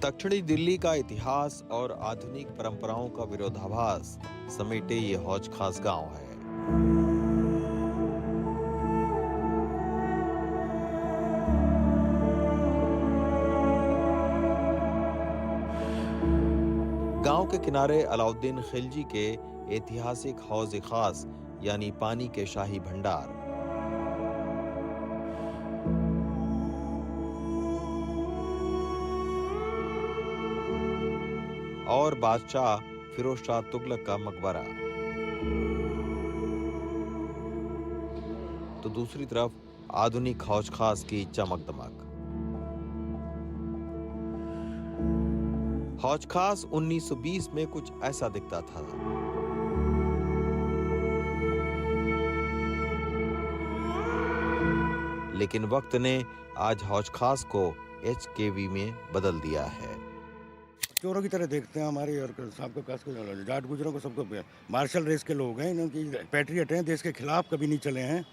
दक्षिणी दिल्ली का इतिहास और आधुनिक परंपराओं का विरोधाभास समेटे ये हौज खास गांव है। गांव के किनारे अलाउद्दीन खिलजी के ऐतिहासिक हौज खास यानी पानी के शाही भंडार, और बादशाह फिरोज शाह तुगलक का मकबरा। तो दूसरी तरफ आधुनिक हौज खास की चमक दमक। हौज खास 1920 में कुछ ऐसा दिखता था। लेकिन वक्त ने आज हौज खास को HKV में बदल दिया है। चोरों की तरह देखते हैं हमारी और सबको कास को जाट गुजरों को सबको मार्शल रेस के लोग हैं, इनकी पैट्रियट हैं, देश के खिलाफ कभी नहीं चले हैं,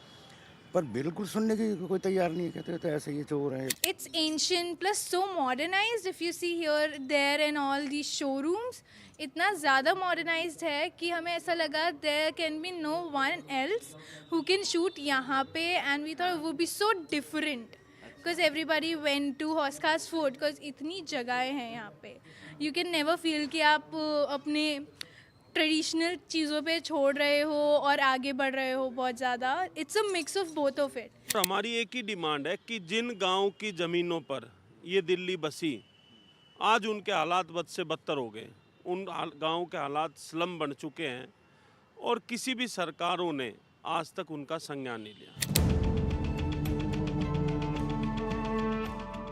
पर बिल्कुल सुनने की कोई तैयार नहीं है। कहते तो ऐसे ही चोर हैं। It's ancient plus so modernized. If you see here, there and all these showrooms, इतना ज़्यादा modernized है कि हमें ऐसा लगा there can be no one else who can shoot यहाँ पे, and we thought it would be so different because everybody went to हौज खास फोर्ट because इतनी जगहें हैं यहाँ पे. You can never feel कि आप अपने ट्रेडिशनल चीज़ों पे छोड़ रहे हो और आगे बढ़ रहे हो बहुत ज़्यादा. It's a mix of both of it. हमारी एक ही डिमांड है कि जिन गांव की ज़मीनों पर ये दिल्ली बसी, आज उनके हालात बद से बदतर हो गए. उन गांव के हालात स्लम बन चुके हैं और किसी भी सरकारों ने आज तक उनका संज्ञान नहीं लिया.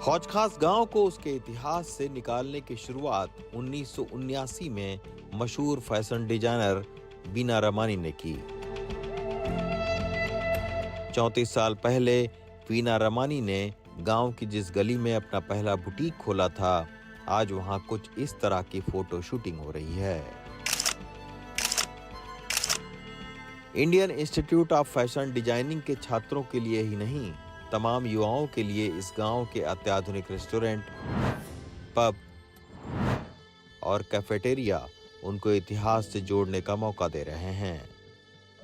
हौज खास गांव को उसके इतिहास से निकालने की शुरुआत 1979 में मशहूर फैशन डिजाइनर बीना रमानी ने की. 34 साल पहले बीना रमानी ने गांव की जिस गली में अपना पहला बुटीक खोला था, आज वहां कुछ इस तरह की फोटो शूटिंग हो रही है. Indian institute of fashion designing के छात्रों के लिए ही नहीं, तमाम युवाओं के लिए इस गांव के अत्याधुनिक रेस्टोरेंट, पब और कैफेटेरिया उनको इतिहास से जोड़ने का मौका दे रहे हैं.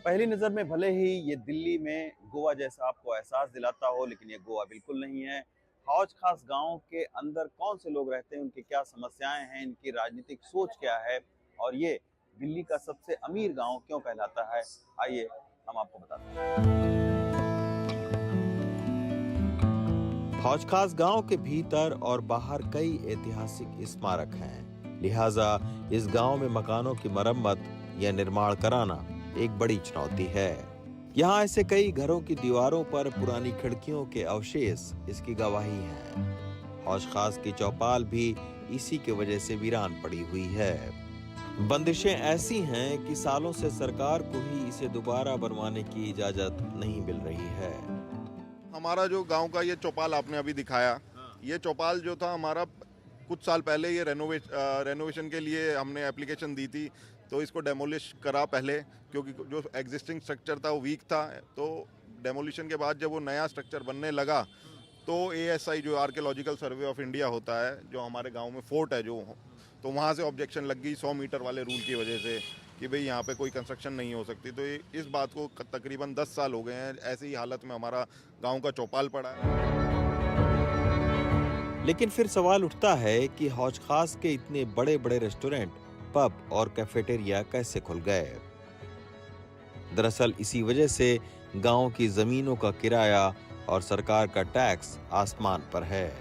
पहली नज़र में भले ही ये दिल्ली में गोवा जैसा आपको एहसास दिलाता हो, लेकिन ये गोवा बिल्कुल नहीं है. हौज खास गांव के अंदर कौन से लोग रहते हैं, उनकी क्या समस्याएं हैं, इनकी राजनीतिक सोच क्या है, और ये दिल्ली का सबसे अमीर गांव क्यों कहलाता है, आइए हम आपको बताते हैं. हौज खास गांव के भीतर और बाहर कई ऐतिहासिक स्मारक हैं, लिहाजा इस गांव में मकानों की मरम्मत या निर्माण कराना एक बड़ी चुनौती है. यहाँ ऐसे कई घरों की दीवारों पर पुरानी खिड़कियों के अवशेष इसकी गवाही हैं. हौज खास की चौपाल भी इसी के वजह से वीरान पड़ी हुई है. बंदिशें ऐसी हैं कि सालों से सरकार को ही इसे दोबारा बनवाने की इजाजत नहीं मिल रही है. हमारा जो गांव का ये चौपाल आपने अभी दिखाया, ये चौपाल जो था हमारा कुछ साल पहले ये रेनोवेशन के लिए हमने एप्लीकेशन दी थी, तो इसको डेमोलिश करा पहले, क्योंकि जो एग्जिस्टिंग स्ट्रक्चर था वो वीक था. तो डेमोलिशन के बाद जब वो नया स्ट्रक्चर बनने लगा तो ASI जो आर्कियोलॉजिकल सर्वे ऑफ इंडिया होता है, जो हमारे गांव में फोर्ट है जो, तो वहाँ से ऑब्जेक्शन लग गई 100 मीटर वाले रूल की वजह से कि भाई यहाँ पे कोई कंस्ट्रक्शन नहीं हो सकती. तो इस बात को तकरीबन 10 साल हो गए हैं, ऐसी ही हालत में हमारा गांव का चौपाल पड़ा है. लेकिन फिर सवाल उठता है कि हौज खास के इतने बड़े बड़े रेस्टोरेंट, पब और कैफेटेरिया कैसे खुल गए. दरअसल इसी वजह से गांव की जमीनों का किराया और सरकार का टैक्स आसमान पर है.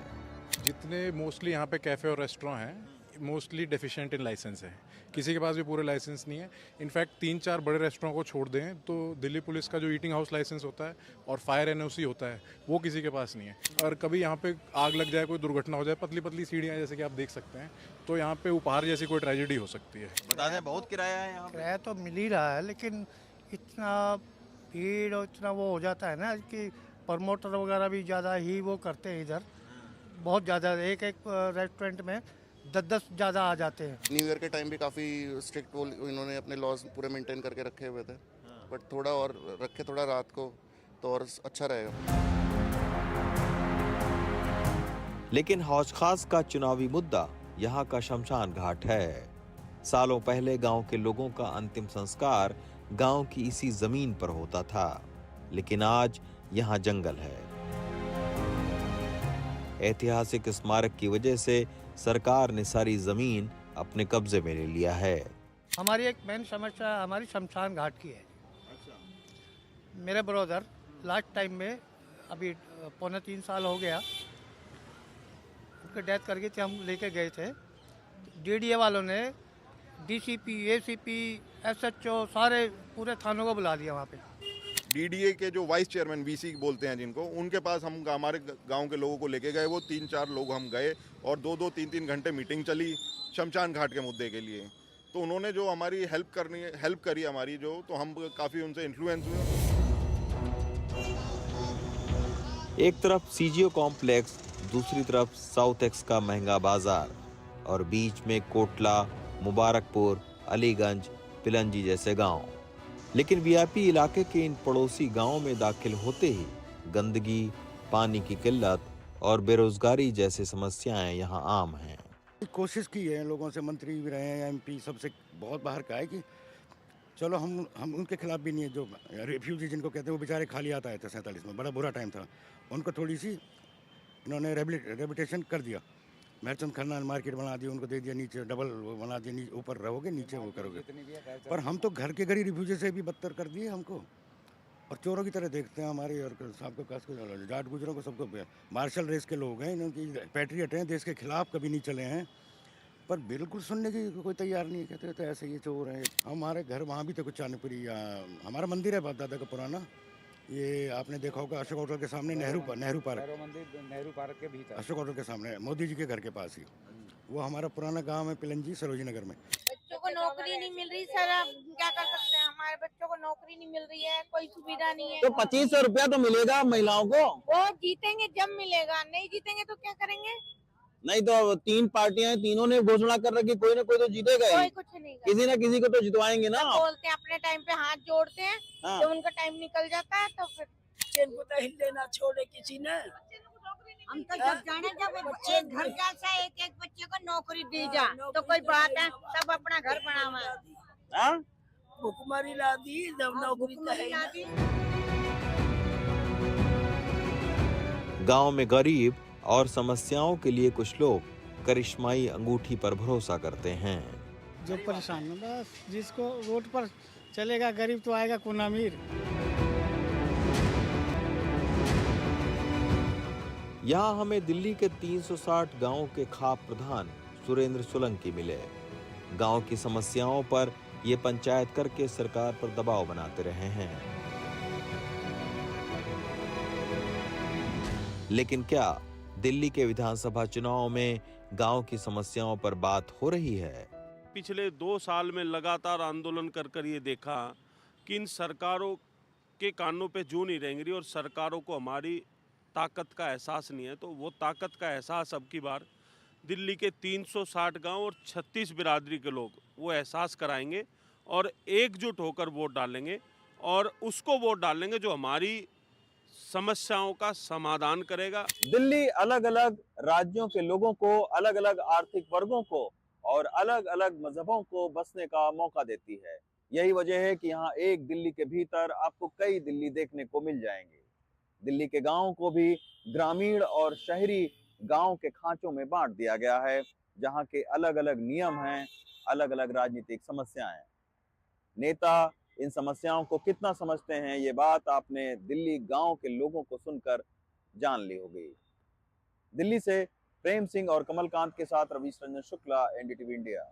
जितने मोस्टली यहाँ पे कैफ़े और रेस्टोरेंट हैं, मोस्टली डेफिशिएंट इन लाइसेंस है. किसी के पास भी पूरे लाइसेंस नहीं है. इनफैक्ट 3-4 बड़े रेस्टोरेंट को छोड़ दें तो दिल्ली पुलिस का जो ईटिंग हाउस लाइसेंस होता है और फायर NOC होता है, वो किसी के पास नहीं है. और कभी यहाँ पे आग लग जाए, कोई दुर्घटना हो जाए, पतली पतली सीढ़ियाँ जैसे कि आप देख सकते हैं, तो यहाँ पे उपहार जैसी कोई ट्रेजेडी हो सकती है. बता दें, बहुत किराया है यहाँ पे. किराया तो मिल ही रहा है, लेकिन इतना भीड़ और इतना वो हो जाता है ना कि प्रमोटर वगैरह भी ज़्यादा ही वो करते हैं. इधर बहुत ज़्यादा, एक रेस्टोरेंट में 10-10 ज़्यादा आ जाते हैं. न्यू ईयर के टाइम भी काफ़ी स्ट्रिक्ट वो इन्होंने अपने लॉज पूरे मेंटेन करके रखे हुए थे, बट थोड़ा और रखे थोड़ा रात को तो और अच्छा रहेगा. लेकिन हौज खास का चुनावी मुद्दा यहाँ का शमशान घाट है। सालों पहले गांव के लोगों का अंतिम संस्कार गांव की इसी जमीन पर होता था, लेकिन आज यहाँ जंगल है। ऐतिहासिक स्मारक की वजह से सरकार ने सारी जमीन अपने कब्जे में ले लिया है। हमारी एक मेन समस्या हमारी शमशान घाट की है। मेरे ब्रदर लास्ट टाइम में अभी 2.25 साल हो गया, उनकी डेथ कर गई थी, हम लेके गए थे। डीडीए वालों ने डीसीपी, एसीपी, एसएचओ सारे पूरे थानों को बुला लिया वहाँ पे। डीडीए के जो वाइस चेयरमैन वीसी बोलते हैं जिनको, उनके पास हम हमारे गांव के लोगों को लेके गए। वो 3-4 लोग हम गए और 2-2, 3-3 घंटे मीटिंग चली शमशान घाट के मुद्दे के लिए। तो उन्होंने जो हमारी हेल्प करी हमारी जो, तो हम काफ़ी उनसे इन्फ्लुएंस हुए। एक तरफ सीजीओ कॉम्प्लेक्स, दूसरी तरफ साउथ एक्स का महंगा बाजार और बीच में कोटला, मुबारकपुर, अलीगंज, पिलंजी जैसे गांव। लेकिन वीआईपी इलाके के इन पड़ोसी गांवों में दाखिल होते ही गंदगी, पानी की किल्लत और बेरोजगारी जैसी समस्याएं यहां आम हैं। कोशिश की है लोगों से, मंत्री भी रहे हैं, एमपी सबसे बहुत बाहर का है कि चलो हम उनके खिलाफ भी नहीं है। जो रेफ्यूजी जिनको कहते हैं वो बेचारे खाली आता है 47 में, बड़ा बुरा टाइम था। उनको थोड़ी सी इन्होंने रेबिटेशन कर दिया। महचंद खन्ना ने मार्केट बना दी, उनको दे दिया, नीचे डबल बना दिया, ऊपर रहोगे नीचे वो करोगे। पर हम तो घर के घर ही रिफ्यूजी से भी बदतर कर दिए हमको, और चोरों की तरह देखते हैं हमारे। और सबको कास को जाट गुजरों को सबको, मार्शल रेस के लोग हैं, इनकी पैट्रियट हैं, देश के खिलाफ कभी नहीं चले हैं, पर बिल्कुल सुनने की कोई तैयार नहीं है। कहते तो ऐसे ये चोर हैं। हमारे घर वहाँ भी तो कुछ चांदपुरी, हमारा मंदिर है बाप दादा का पुराना, ये आपने देखा होगा अशोक होटल के सामने, नेहरू पार्क, नेहरू पार्क के भीतर, अशोक होटल के सामने, मोदी जी के घर के पास ही। वो हमारा पुराना गांव है पिलंजी, सरोजी नगर में। बच्चों को नौकरी नहीं मिल रही सर, अब क्या कर सकते हैं। हमारे बच्चों को नौकरी नहीं मिल रही है, कोई सुविधा नहीं है। तो 2500 रुपया तो मिलेगा महिलाओं को। वो जीतेंगे जब मिलेगा, नहीं जीतेंगे तो क्या करेंगे। नहीं तो 3 पार्टियां, तीनों ने घोषणा कर रखी, कोई ना कोई तो जीतेगा ही। कोई कुछ नहीं कर, किसी ना किसी को तो जितवाएंगे ना। बोलते हैं अपने टाइम पे हाथ जोड़ते हैं, हाँ। जब उनका टाइम निकल जाता है तो फिर को तो हिलने ना छोड़े किसी ने। हम तो जब जाने जब बच्चे घर जैसा एक बच्चे को नौकरी दी जा तो कोई बात है, सब अपना घर बनावा है। भुखमरी ला दी, जब नौकरी तो है ही ना। गांव में गरीब और समस्याओं के लिए कुछ लोग करिश्माई अंगूठी पर भरोसा करते हैं। जो परेशान है बस, जिसको रोड पर चलेगा गरीब तो आएगा कौन अमीर। यहाँ हमें दिल्ली के 360 गांवों के खाप प्रधान सुरेंद्र सोलंकी मिले। गांव की समस्याओं पर ये पंचायत करके सरकार पर दबाव बनाते रहे हैं, लेकिन क्या दिल्ली के विधानसभा चुनाव में गांव की समस्याओं पर बात हो रही है? पिछले 2 साल में लगातार आंदोलन कर ये देखा कि इन सरकारों के कानों पे जूं नहीं रेंग रही और सरकारों को हमारी ताकत का एहसास नहीं है। तो वो ताकत का एहसास अब की बार दिल्ली के 360 गांव और 36 बिरादरी के लोग वो एहसास कराएंगे और एकजुट होकर वोट डालेंगे, और उसको वोट डालेंगे जो हमारी समस्याओं का समाधान करेगा। दिल्ली अलग अलग राज्यों के लोगों को, अलग अलग आर्थिक वर्गों को और अलग अलग मजहबों को बसने का मौका देती है। यही वजह है कि यहाँ एक दिल्ली के भीतर आपको कई दिल्ली देखने को मिल जाएंगे। दिल्ली के गांवों को भी ग्रामीण और शहरी गांव के खांचों में बांट दिया गया है, जहां के अलग अलग नियम हैं, अलग अलग राजनीतिक समस्याएं हैं। नेता इन समस्याओं को कितना समझते हैं, ये बात आपने दिल्ली गांव के लोगों को सुनकर जान ली होगी। दिल्ली से प्रेम सिंह और कमलकांत के साथ रवीश रंजन शुक्ला, एनडीटीवी इंडिया।